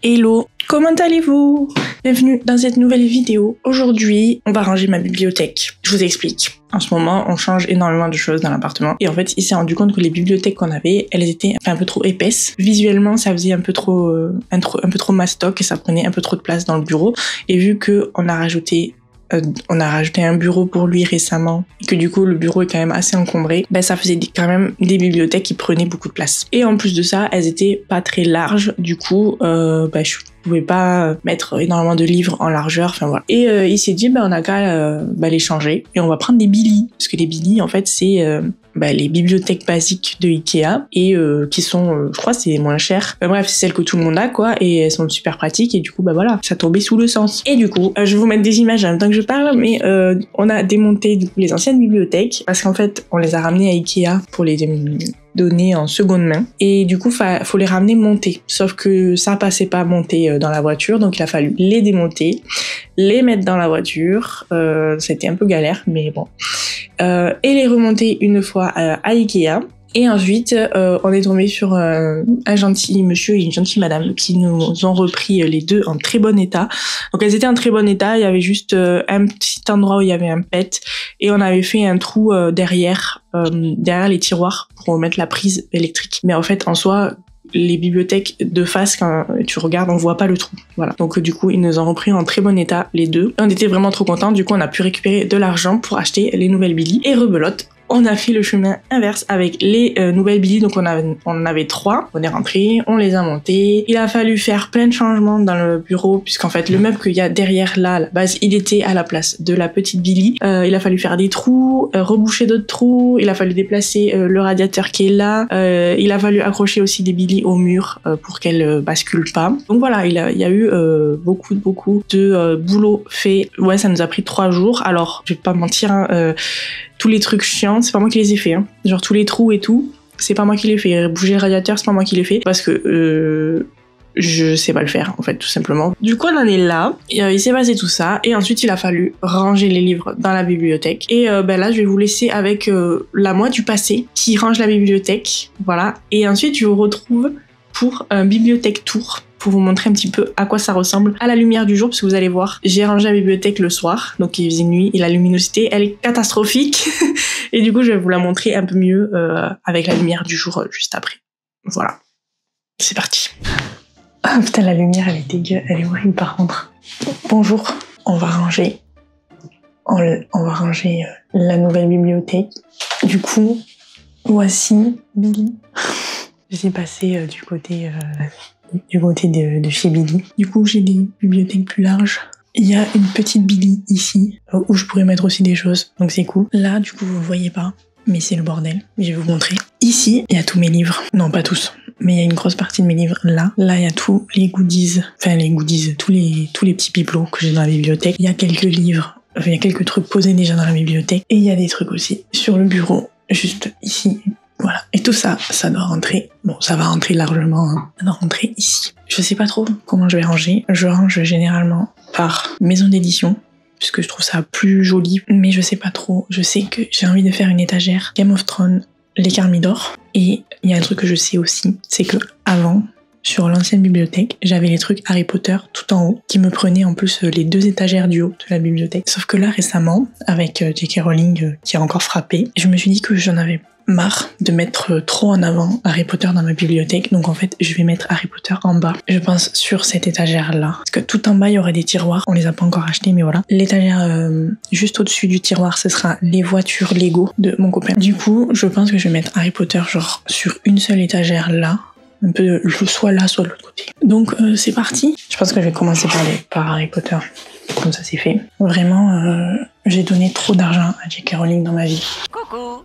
Hello, comment allez-vous? Bienvenue dans cette nouvelle vidéo. Aujourd'hui, on va ranger ma bibliothèque. Je vous explique. En ce moment, on change énormément de choses dans l'appartement. Et en fait, il s'est rendu compte que les bibliothèques qu'on avait, elles étaient un peu trop épaisses. Visuellement, ça faisait un peu trop mastoc et ça prenait un peu trop de place dans le bureau. Et vu que on a rajouté un bureau pour lui récemment et que du coup le bureau est quand même assez encombré, ben ça faisait quand même des bibliothèques qui prenaient beaucoup de place. Et en plus de ça, elles étaient pas très larges, du coup je pouvais pas mettre énormément de livres en largeur, enfin voilà. Et il s'est dit on a qu'à les changer et on va prendre des Billy, parce que les Billy en fait c'est les bibliothèques basiques de Ikea et qui sont, je crois, c'est moins cher. Bref, c'est celles que tout le monde a, quoi, et elles sont super pratiques et du coup, voilà, ça tombait sous le sens. Et du coup, je vais vous mettre des images en même temps que je parle, mais on a démonté du coup les anciennes bibliothèques parce qu'en fait, on les a ramenées à Ikea pour les donner en seconde main et du coup, faut les ramener montées. Sauf que ça passait pas monté dans la voiture, donc il a fallu les démonter, les mettre dans la voiture. C'était un peu galère, mais bon. Et les remonter une fois à Ikea. Et ensuite, on est tombé sur un gentil monsieur et une gentille madame qui nous ont repris les deux en très bon état. Donc elles étaient en très bon état, il y avait juste un petit endroit où il y avait un pet et on avait fait un trou derrière les tiroirs pour mettre la prise électrique. Mais en fait, en soi, les bibliothèques de face, quand tu regardes, on voit pas le trou. Voilà. Donc du coup, ils nous ont repris en très bon état les deux. On était vraiment trop contents. Du coup, on a pu récupérer de l'argent pour acheter les nouvelles Billy. Et rebelote, on a fait le chemin inverse avec les nouvelles Billy. Donc on en avait 3. On est rentré, on les a montés. Il a fallu faire plein de changements dans le bureau puisqu'en fait le meuble qu'il y a derrière là, à la base, il était à la place de la petite Billy. Il a fallu faire des trous, reboucher d'autres trous. Il a fallu déplacer le radiateur qui est là. Il a fallu accrocher aussi des Billy au mur pour qu'elles basculent pas. Donc voilà, il y a eu beaucoup de boulot fait. Ouais, ça nous a pris 3 jours. Alors je vais pas mentir, hein, tous les trucs chiants, c'est pas moi qui les ai fait, hein. Genre tous les trous et tout, c'est pas moi qui les fait. Bouger le radiateur, c'est pas moi qui les fait parce que je sais pas le faire en fait, tout simplement. Du coup on en est là, il s'est passé tout ça et ensuite il a fallu ranger les livres dans la bibliothèque et là je vais vous laisser avec la moi du passé qui range la bibliothèque, voilà. Et ensuite je vous retrouve pour un bibliothèque tour pour vous montrer un petit peu à quoi ça ressemble à la lumière du jour, parce que vous allez voir, j'ai rangé la bibliothèque le soir, donc il faisait nuit et la luminosité elle est catastrophique et du coup je vais vous la montrer un peu mieux avec la lumière du jour juste après. Voilà, c'est parti. Ah putain, la lumière elle est dégueu, elle est horrible par contre. Bonjour, on va ranger la nouvelle bibliothèque. Du coup, voici Billy. J'ai passé du côté de chez Billy. Du coup, j'ai des bibliothèques plus larges. Il y a une petite Billy ici, où je pourrais mettre aussi des choses, donc c'est cool. Là, du coup, vous ne voyez pas, mais c'est le bordel. Je vais vous montrer. Ici, il y a tous mes livres. Non, pas tous, mais il y a une grosse partie de mes livres là. Là, il y a tous les goodies, tous les petits bibelots que j'ai dans la bibliothèque. Il y a quelques livres, il y a quelques trucs posés déjà dans la bibliothèque. Et il y a des trucs aussi sur le bureau, juste ici. Voilà. Et tout ça, ça doit rentrer. Bon, ça va rentrer largement, hein. Ça doit rentrer ici. Je sais pas trop comment je vais ranger. Je range généralement par maison d'édition, puisque je trouve ça plus joli. Mais je sais pas trop. Je sais que j'ai envie de faire une étagère Game of Thrones, les Carmidor. Et il y a un truc que je sais aussi, c'est que avant, sur l'ancienne bibliothèque, j'avais les trucs Harry Potter tout en haut, qui me prenaient en plus les 2 étagères du haut de la bibliothèque. Sauf que là, récemment, avec J.K. Rowling qui a encore frappé, je me suis dit que j'en avais marre de mettre trop en avant Harry Potter dans ma bibliothèque, donc en fait je vais mettre Harry Potter en bas, je pense, sur cette étagère là, parce que tout en bas il y aurait des tiroirs, on les a pas encore achetés mais voilà. L'étagère juste au-dessus du tiroir, ce sera les voitures Lego de mon copain. Du coup je pense que je vais mettre Harry Potter genre sur une seule étagère là, un peu soit là soit de l'autre côté. Donc c'est parti. Je pense que je vais commencer par Harry Potter, comme ça c'est fait. Vraiment j'ai donné trop d'argent à J.K. Rowling dans ma vie. Coucou.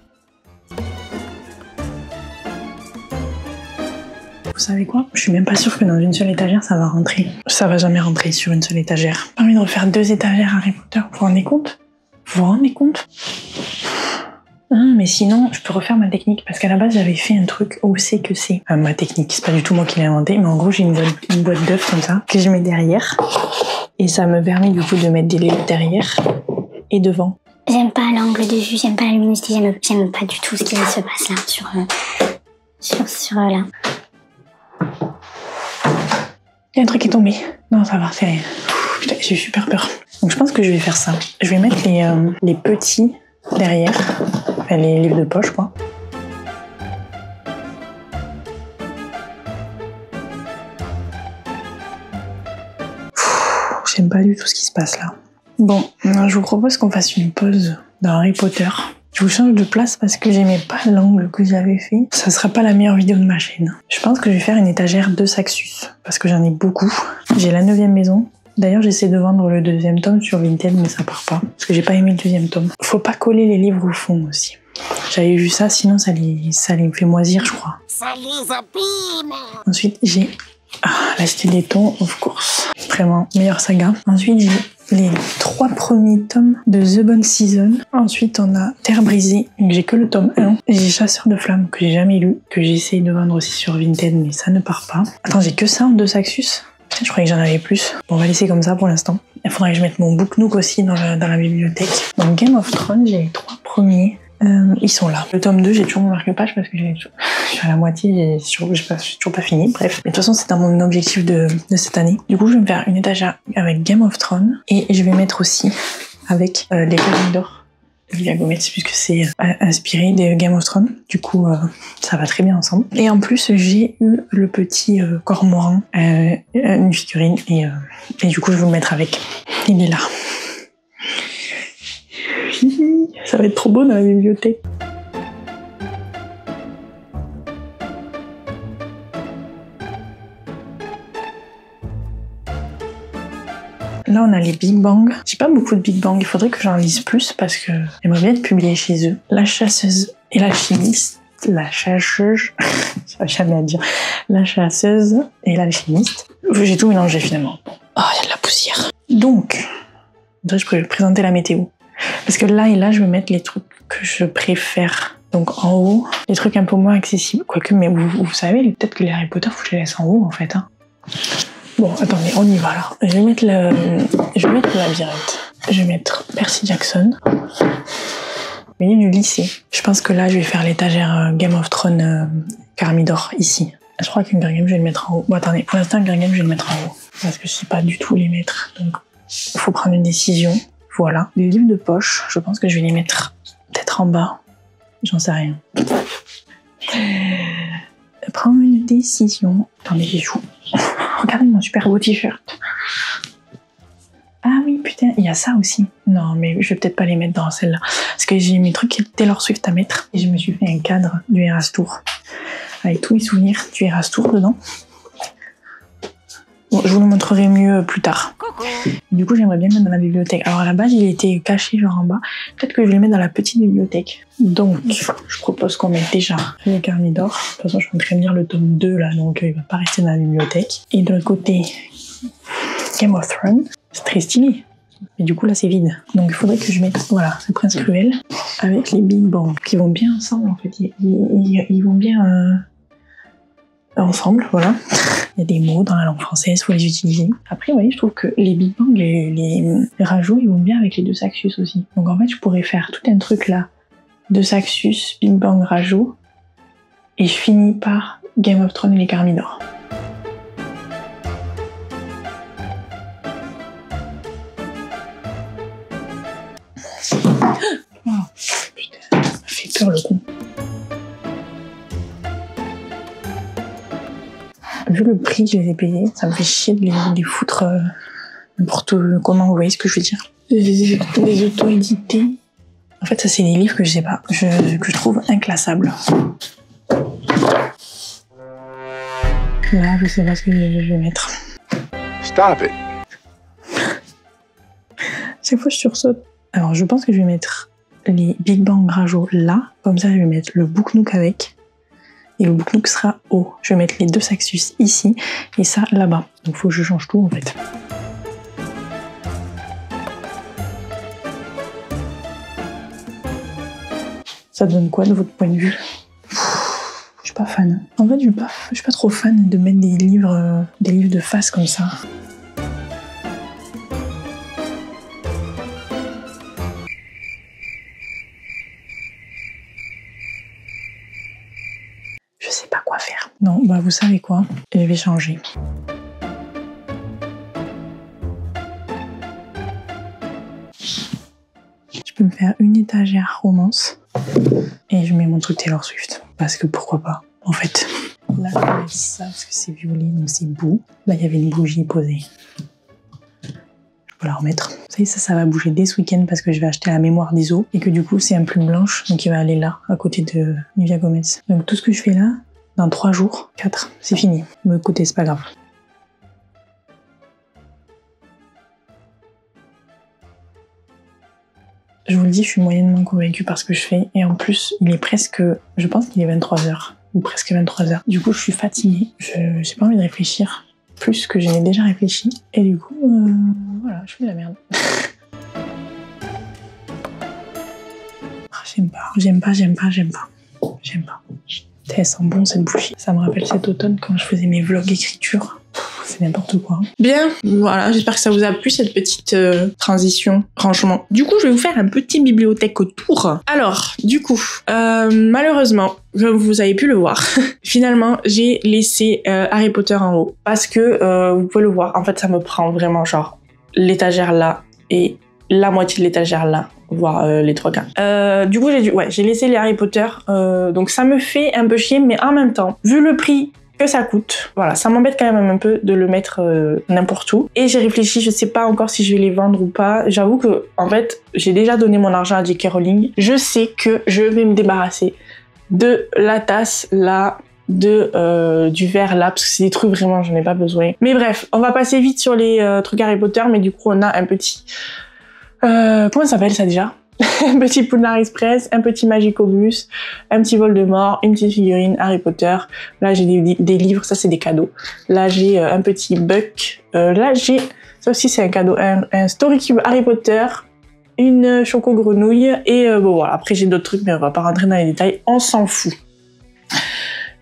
Vous savez quoi? Je suis même pas sûre que dans une seule étagère ça va rentrer. Ça va jamais rentrer sur une seule étagère. J'ai envie de refaire 2 étagères Harry Potter. Vous vous rendez compte? Vous vous rendez compte? Mais sinon, je peux refaire ma technique parce qu'à la base j'avais fait un truc où c'est que c'est ma technique. C'est pas du tout moi qui l'ai inventé, mais en gros j'ai une boîte d'œufs comme ça que je mets derrière et ça me permet du coup de mettre des livres derrière et devant. J'aime pas l'angle de vue, j'aime pas la luminosité, j'aime pas du tout ce qui se passe là sur là. Il y a un truc qui est tombé. Non, ça va, c'est rien. Putain, j'ai eu super peur. Donc je pense que je vais faire ça. Je vais mettre les petits derrière. Enfin, les livres de poche, quoi. J'aime pas du tout ce qui se passe là. Bon, je vous propose qu'on fasse une pause dans Harry Potter. Je vous change de place parce que j'aimais pas l'angle que j'avais fait. Ça sera pas la meilleure vidéo de ma chaîne. Je pense que je vais faire une étagère de Saxus parce que j'en ai beaucoup. J'ai la 9e maison. D'ailleurs, j'essaie de vendre le 2e tome sur Vinted, mais ça part pas. Parce que j'ai pas aimé le 2e tome. Faut pas coller les livres au fond aussi. J'avais vu ça, sinon ça les me fait moisir, je crois. Ça les abîme. Ensuite, j'ai La Cité des Tons, of course. Vraiment, meilleure saga. Ensuite, j'ai les 3 premiers tomes de The Bone Season. Ensuite, on a Terre brisée. J'ai que le tome 1. J'ai Chasseur de flammes, que j'ai jamais lu, que j'essaye de vendre aussi sur Vinted, mais ça ne part pas. Attends, j'ai que ça en 2 Saxus. Putain, je croyais que j'en avais plus. Bon, on va laisser comme ça pour l'instant. Il faudrait que je mette mon Book Nook aussi dans la bibliothèque. Donc Game of Thrones, j'ai les 3 premiers. Ils sont là. Le tome 2, j'ai toujours mon marque-page parce que je suis à la moitié et j'ai toujours pas fini. Bref. Mais de toute façon, c'est dans mon objectif de cette année. Du coup, je vais me faire une étagère avec Game of Thrones et je vais mettre aussi avec les Cornes d'or de Olivia Gomez puisque c'est inspiré de Game of Thrones. Du coup, ça va très bien ensemble. Et en plus, j'ai eu le petit cormoran, une figurine et du coup, je vais vous le mettre avec. Il est là. Ça va être trop beau dans la bibliothèque. Là, on a les Big Bang. J'ai pas beaucoup de Big Bang. Il faudrait que j'en lise plus parce que j'aimerais bien être publié chez eux. La chasseuse et l'alchimiste. La chasseuse. Ça va jamais à dire. La chasseuse et l'alchimiste. J'ai tout mélangé finalement. Oh, il y a de la poussière. Donc, je pourrais présenter la météo. Parce que là et là, je vais mettre les trucs que je préfère. Donc en haut, les trucs un peu moins accessibles. Quoique, mais vous savez, peut-être que les Harry Potter, faut que je les laisse en haut en fait. Hein. Bon, attendez, on y va là. Je vais mettre le labyrinthe. Je vais mettre Percy Jackson. Mais du lycée. Je pense que là, je vais faire l'étagère Game of Thrones Caramidor ici. Je crois qu'Hunger Games, je vais le mettre en haut. Bon, attendez, pour l'instant, Hunger Games, je vais le mettre en haut. Parce que je sais pas du tout les mettre. Donc, il faut prendre une décision. Voilà. Les livres de poche, je pense que je vais les mettre peut-être en bas. J'en sais rien. Prendre une décision. Attendez, j'ai chaud. Regardez mon super beau t-shirt. Ah oui, putain, il y a ça aussi. Non, mais je vais peut-être pas les mettre dans celle-là. Parce que j'ai mes trucs Taylor Swift à mettre. Et je me suis fait un cadre du Eras Tour. Avec tous les souvenirs du Eras Tour dedans. Bon, je vous le montrerai mieux plus tard. Du coup, j'aimerais bien le mettre dans la bibliothèque. Alors à la base, il était caché genre en bas. Peut-être que je vais le mettre dans la petite bibliothèque. Donc, je propose qu'on mette déjà les Carnidor. De toute façon, je suis en train de lire le tome 2 là, donc il va pas rester dans la bibliothèque. Et de l'autre côté, Game of Thrones. C'est très stylé. Et du coup, là, c'est vide. Donc, il faudrait que je mette, voilà, le Prince Cruel avec les Big Bang, qui vont bien ensemble, en fait. Ils vont bien ensemble, voilà. Il y a des mots dans la langue française, faut les utiliser. Après, vous voyez, je trouve que les Big Bang, les rajouts, ils vont bien avec les 2 Saxus aussi. Donc, en fait, je pourrais faire tout un truc là, 2 Saxus, Big Bang, rajout, et je finis par Game of Thrones et les Carmidor. Oh, putain, ça m'a fait peur le con. Vu le prix que je les ai payés, ça me fait chier de les foutre n'importe comment, vous voyez ce que je veux dire. Les auto-édités. En fait, ça c'est des livres que je sais pas, que je trouve inclassables. Là, je sais pas ce que je vais mettre. Stop it. Chaque fois je sursaute. Alors, je pense que je vais mettre les Big Bang Rajo là. Comme ça, je vais mettre le Book Nook avec. Et le Book Nook sera haut. Je vais mettre les 2 Saxus ici et ça là-bas. Donc il faut que je change tout en fait. Ça donne quoi de votre point de vue? Je suis pas fan. En fait, je suis pas trop fan de mettre des livres de face comme ça. Je sais pas quoi faire. Non, bah vous savez quoi, je vais changer. peux me faire une étagère romance et je mets mon truc Taylor Swift. Parce que pourquoi pas, en fait. Là, je vais mettre ça parce que c'est violet, donc c'est boue. Là, il y avait une bougie posée. Je peux la remettre. Vous savez, ça va bouger dès ce week-end parce que je vais acheter la mémoire d'ISO et que du coup, c'est un plume blanche, donc il va aller là, à côté de Nivea Gomez. Donc tout ce que je fais là, dans 3 jours, 4, c'est fini. Mais écoutez, c'est pas grave. Je vous le dis, je suis moyennement convaincue par ce que je fais. Et en plus, il est presque... Je pense qu'il est 23h. Ou presque 23h. Du coup, je suis fatiguée. J'ai pas envie de réfléchir plus que je n'ai déjà réfléchi. Et du coup, voilà, je fais de la merde. J'aime pas. Elle sent bon cette bougie. Ça me rappelle cet automne quand je faisais mes vlogs écriture. C'est n'importe quoi. Bien, voilà, j'espère que ça vous a plu cette petite transition, franchement. Du coup, je vais vous faire un petit bibliothèque autour. Alors, du coup, malheureusement, comme vous avez pu le voir, finalement, j'ai laissé Harry Potter en haut. Parce que, vous pouvez le voir, en fait, ça me prend vraiment genre l'étagère là et la moitié de l'étagère là. Voire les 3 quarts. Du coup, j'ai laissé les Harry Potter. Donc ça me fait un peu chier, mais en même temps, vu le prix que ça coûte, voilà, ça m'embête quand même un peu de le mettre n'importe où. Et j'ai réfléchi, je sais pas encore si je vais les vendre ou pas. J'avoue que, en fait, j'ai déjà donné mon argent à J.K. Rowling. Je sais que je vais me débarrasser de la tasse là, du verre là, parce que c'est des trucs vraiment, j'en ai pas besoin. Mais bref, on va passer vite sur les trucs Harry Potter, mais du coup, on a un petit... comment ça s'appelle ça déjà? Un petit Poudlard Express, un petit Magicobus, un petit Voldemort, une petite figurine Harry Potter. Là j'ai des livres, ça c'est des cadeaux. Là j'ai un petit Buck. Là j'ai, ça aussi c'est un cadeau, un Story Cube Harry Potter, une Choco Grenouille et bon voilà. Après j'ai d'autres trucs mais on va pas rentrer dans les détails, on s'en fout.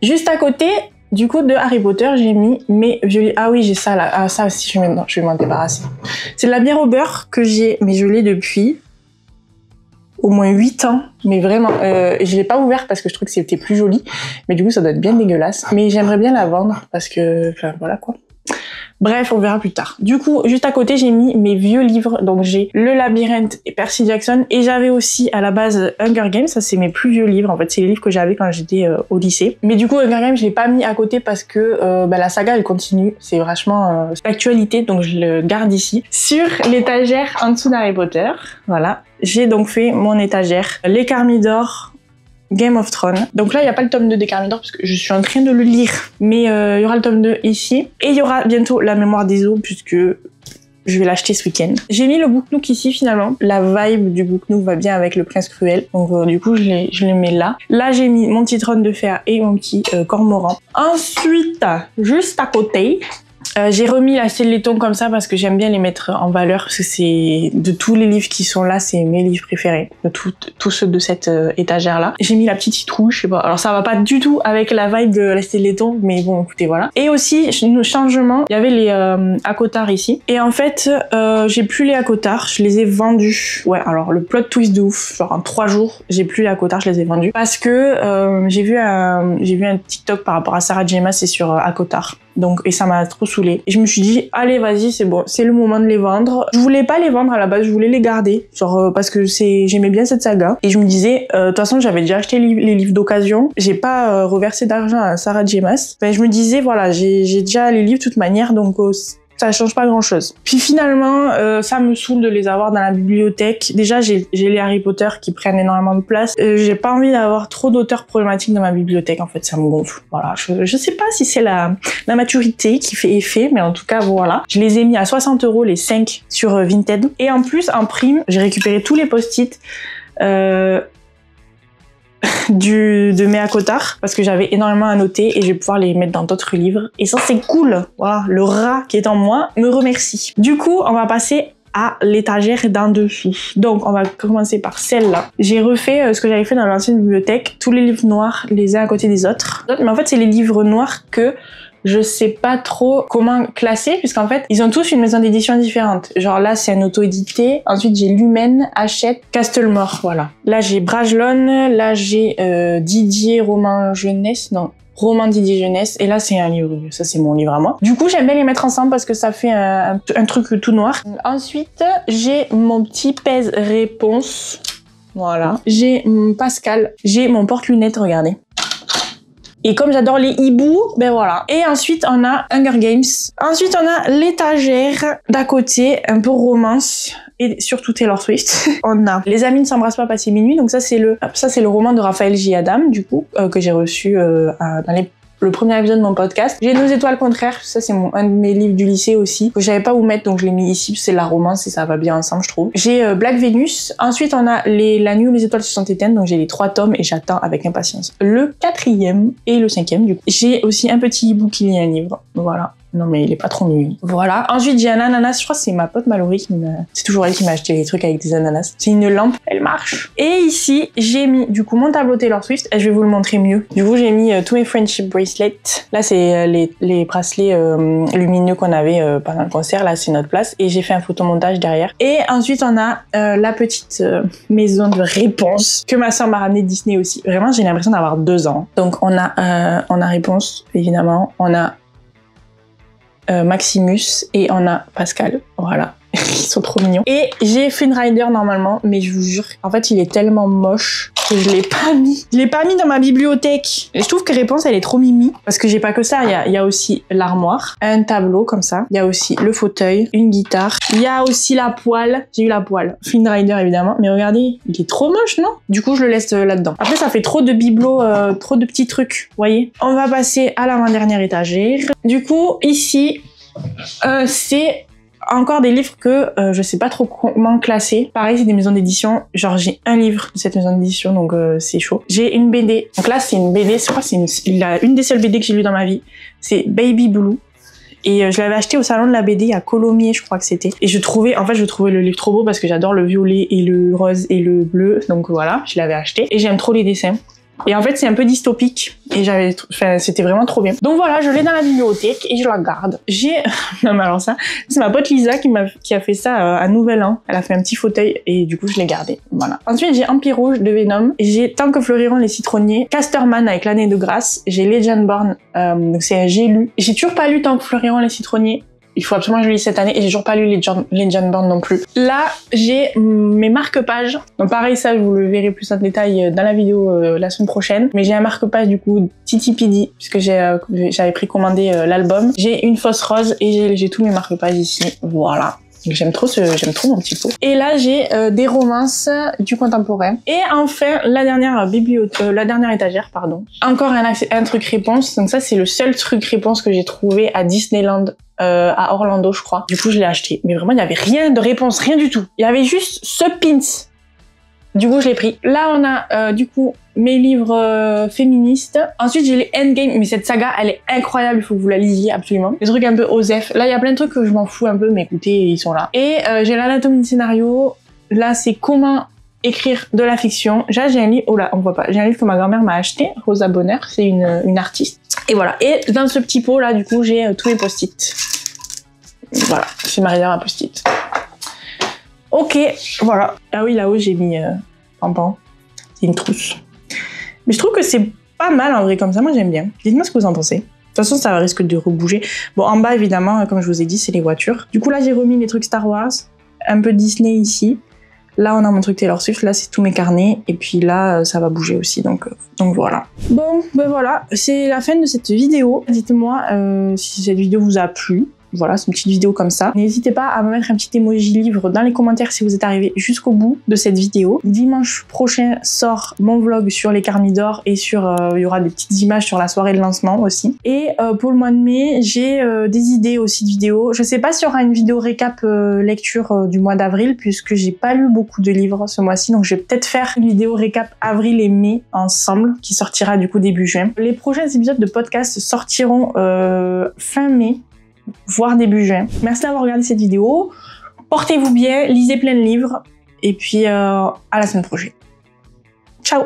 Juste à côté, du coup, de Harry Potter, j'ai mis mes violets. Ah oui, j'ai ça là. Ah, ça aussi, je vais m'en débarrasser. C'est de la bière au beurre que j'ai, mais je l'ai depuis au moins 8 ans. Mais vraiment, je l'ai pas ouvert parce que je trouve que c'était plus joli. Mais du coup, ça doit être bien dégueulasse. Mais j'aimerais bien la vendre parce que, enfin, voilà quoi. Bref, on verra plus tard. Du coup, juste à côté, j'ai mis mes vieux livres. Donc, j'ai Le Labyrinthe et Percy Jackson. Et j'avais aussi, à la base, Hunger Games. Ça, c'est mes plus vieux livres. En fait, c'est les livres que j'avais quand j'étais au lycée. Mais du coup, Hunger Games, je l'ai pas mis à côté parce que la saga, elle continue. C'est vachement l'actualité. Donc, je le garde ici. Sur l'étagère en dessous d'Harry Potter. Voilà. J'ai donc fait mon étagère. Les Carmidor, Game of Thrones. Donc là, il n'y a pas le tome 2 des Carmidor parce que je suis en train de le lire. Mais il y aura le tome 2 ici. Et il y aura bientôt la mémoire d'ISO puisque je vais l'acheter ce week-end. J'ai mis le Book Nook ici finalement. La vibe du Book Nook va bien avec le Prince Cruel. Donc du coup, je les mets là. Là, j'ai mis mon petit trône de fer et mon petit cormoran. Ensuite, juste à côté... j'ai remis la Téléthon comme ça parce que j'aime bien les mettre en valeur parce que c'est de tous les livres qui sont là, c'est mes livres préférés, de tous ceux de cette étagère là. J'ai mis la petite citrouille, je sais pas. Alors ça va pas du tout avec la vibe de la Téléthon, mais bon, écoutez, voilà. Et aussi, changement, il y avait les Akotars ici. Et en fait, j'ai plus les Akotars, je les ai vendus. Ouais, alors le plot twist de ouf, genre en 3 jours, j'ai plus les Akotars, je les ai vendus parce que j'ai vu un TikTok par rapport à Sarah J. Maas, c'est sur Akotar. Donc, et ça m'a trop saoulée. Et je me suis dit, allez, vas-y, c'est bon, c'est le moment de les vendre. Je voulais pas les vendre à la base, je voulais les garder. Genre, parce que j'aimais bien cette saga. Et je me disais, de toute façon, j'avais déjà acheté les livres d'occasion. J'ai pas reversé d'argent à Sarah J. Maas. Ben, je me disais, voilà, j'ai déjà les livres de toute manière, donc ça change pas grand chose. Puis finalement, ça me saoule de les avoir dans la bibliothèque. Déjà, j'ai les Harry Potter qui prennent énormément de place. J'ai pas envie d'avoir trop d'auteurs problématiques dans ma bibliothèque. En fait, ça me gonfle. Voilà, je sais pas si c'est la maturité qui fait effet, mais en tout cas, voilà. Je les ai mis à 60 € les 5 sur Vinted. Et en plus, en prime, j'ai récupéré tous les post-it de mes Akotars parce que j'avais énormément à noter et je vais pouvoir les mettre dans d'autres livres et ça c'est cool. Voilà, le rat qui est en moi me remercie. Du coup, on va passer à l'étagère d'en dessous. Donc on va commencer par celle-là. J'ai refait ce que j'avais fait dans l'ancienne bibliothèque, tous les livres noirs les uns à côté des autres. Mais en fait, c'est les livres noirs que je sais pas trop comment classer puisqu'en fait ils ont tous une maison d'édition différente. Genre là c'est un auto-édité, ensuite j'ai Lumen, Hachette, Castlemore, voilà. Là j'ai Bragelonne, là j'ai Didier Roman Jeunesse, non. Roman Didier Jeunesse, et là c'est un livre, ça c'est mon livre à moi. Du coup j'aime bien les mettre ensemble parce que ça fait un truc tout noir. Ensuite j'ai mon petit pèse réponse Voilà. J'ai Pascal. J'ai mon porte-lunettes, regardez. Et comme j'adore les hiboux, ben voilà. Et ensuite, on a Hunger Games. Ensuite, on a l'étagère d'à côté, un peu romance. Et surtout Taylor Swift. On a Les amis ne s'embrassent pas passer minuit. Donc ça, c'est le roman de Raphaël J. Adam, du coup, que j'ai reçu dans le premier épisode de mon podcast. J'ai Nos étoiles contraires, ça c'est un de mes livres du lycée aussi, que je savais pas où mettre, donc je l'ai mis ici, c'est la romance et ça va bien ensemble je trouve. J'ai Black Venus, ensuite on a La nuit où les étoiles se sont éteintes, donc j'ai les 3 tomes et j'attends avec impatience le 4e et le 5e du coup. J'ai aussi un petit hibou qui lit un livre, voilà. Non mais il est pas trop mignon. Voilà. Ensuite j'ai un ananas, je crois que c'est ma pote Mallory qui c'est toujours elle qui m'a acheté les trucs avec des ananas. C'est une lampe, elle marche. Et ici j'ai mis du coup mon tableau Taylor Swift et je vais vous le montrer mieux. Du coup j'ai mis tous mes friendship bracelets. Là c'est les bracelets lumineux qu'on avait pendant le concert, là c'est notre place et j'ai fait un photomontage derrière. Et ensuite on a la petite maison de réponse que ma soeur m'a ramené de Disney aussi. Vraiment j'ai l'impression d'avoir 2 ans. Donc on a réponse évidemment, on a Maximus et on a Pascal, voilà. Ils sont trop mignons. Et j'ai Flynn Rider normalement, mais je vous jure, en fait il est tellement moche que je l'ai pas mis. Je l'ai pas mis dans ma bibliothèque. Et je trouve que Réponse elle est trop mimi, parce que j'ai pas que ça, il y a aussi l'armoire, un tableau comme ça, il y a aussi le fauteuil, une guitare, il y a aussi la poêle, j'ai eu la poêle, Flynn Rider évidemment, mais regardez, il est trop moche non? Du coup je le laisse là-dedans. Après ça fait trop de bibelots, trop de petits trucs, vous voyez. On va passer à l'avant-dernière étagère. Du coup ici, c'est encore des livres que je sais pas trop comment classer. Pareil, c'est des maisons d'édition. Genre, j'ai un livre de cette maison d'édition, donc c'est chaud. J'ai une BD. Donc là, c'est une BD. Je crois que c'est une des seules BD que j'ai lues dans ma vie. C'est Baby Blue. Et je l'avais acheté au salon de la BD à Colomiers, je crois que c'était. Et je trouvais le livre trop beau parce que j'adore le violet et le rose et le bleu. Donc voilà, je l'avais acheté. Et j'aime trop les dessins. Et en fait, c'est un peu dystopique. Et c'était vraiment trop bien. Donc voilà, je l'ai dans la bibliothèque et je la garde. Non mais alors ça, c'est ma pote Lisa qui a fait ça à Nouvel An. Elle a fait un petit fauteuil et du coup, je l'ai gardé. Voilà. Ensuite, j'ai Empire Rouge de Venom. J'ai Tant que fleuriront les citronniers. Casterman avec l'année de grâce. J'ai Legendborn. Donc j'ai lu. J'ai toujours pas lu Tant que fleuriront les citronniers. Il faut absolument que je lise cette année et j'ai toujours pas lu Legendborn non plus. Là, j'ai mes marque-pages. Donc pareil, ça, vous le verrez plus en détail dans la vidéo la semaine prochaine. Mais j'ai un marque-page du coup Titi Pidi, puisque j'avais précommandé l'album. J'ai une fausse rose et j'ai tous mes marque-pages ici. Voilà. J'aime trop mon petit pot. Et là, j'ai des romances du contemporain. Et enfin, la dernière étagère, pardon. Encore un truc réponse. Donc ça, c'est le seul truc réponse que j'ai trouvé à Disneyland, à Orlando, je crois. Du coup, je l'ai acheté. Mais vraiment, il n'y avait rien de réponse, rien du tout. Il y avait juste ce pins. Du coup, je l'ai pris. Là, on a du coup mes livres féministes. Ensuite, j'ai les Endgame. Mais cette saga, elle est incroyable. Il faut que vous la lisiez absolument. Les trucs un peu OSEF. Là, il y a plein de trucs que je m'en fous un peu, mais écoutez, ils sont là. Et j'ai l'anatomie du scénario. Là, c'est comment écrire de la fiction. Là, j'ai un livre. Oh là, on voit pas. J'ai un livre que ma grand-mère m'a acheté. Rosa Bonheur. C'est une artiste. Et voilà. Et dans ce petit pot là, du coup, j'ai tous les post-it. Voilà. C'est ma réserve à post-it. Ok, voilà. Ah oui, là-haut, j'ai mis Pampan. C'est une trousse. Mais je trouve que c'est pas mal en vrai comme ça. Moi, j'aime bien. Dites-moi ce que vous en pensez. De toute façon, ça risque de rebouger. Bon, en bas, évidemment, comme je vous ai dit, c'est les voitures. Du coup, là, j'ai remis les trucs Star Wars. Un peu Disney ici. Là, on a mon truc Taylor Swift. Là, c'est tous mes carnets. Et puis là, ça va bouger aussi. Donc voilà. Bon, ben voilà. C'est la fin de cette vidéo. Dites-moi si cette vidéo vous a plu. Voilà, c'est une petite vidéo comme ça. N'hésitez pas à me mettre un petit emoji livre dans les commentaires si vous êtes arrivé jusqu'au bout de cette vidéo. Dimanche prochain sort mon vlog sur les Carmidor et il y aura des petites images sur la soirée de lancement aussi. Et pour le mois de mai, j'ai des idées aussi de vidéos. Je sais pas s'il y aura une vidéo récap lecture du mois d'avril puisque j'ai pas lu beaucoup de livres ce mois-ci. Donc je vais peut-être faire une vidéo récap avril et mai ensemble qui sortira du coup début juin. Les prochains épisodes de podcast sortiront fin mai, voire début juin. Merci d'avoir regardé cette vidéo. Portez-vous bien, lisez plein de livres et puis à la semaine prochaine. Ciao!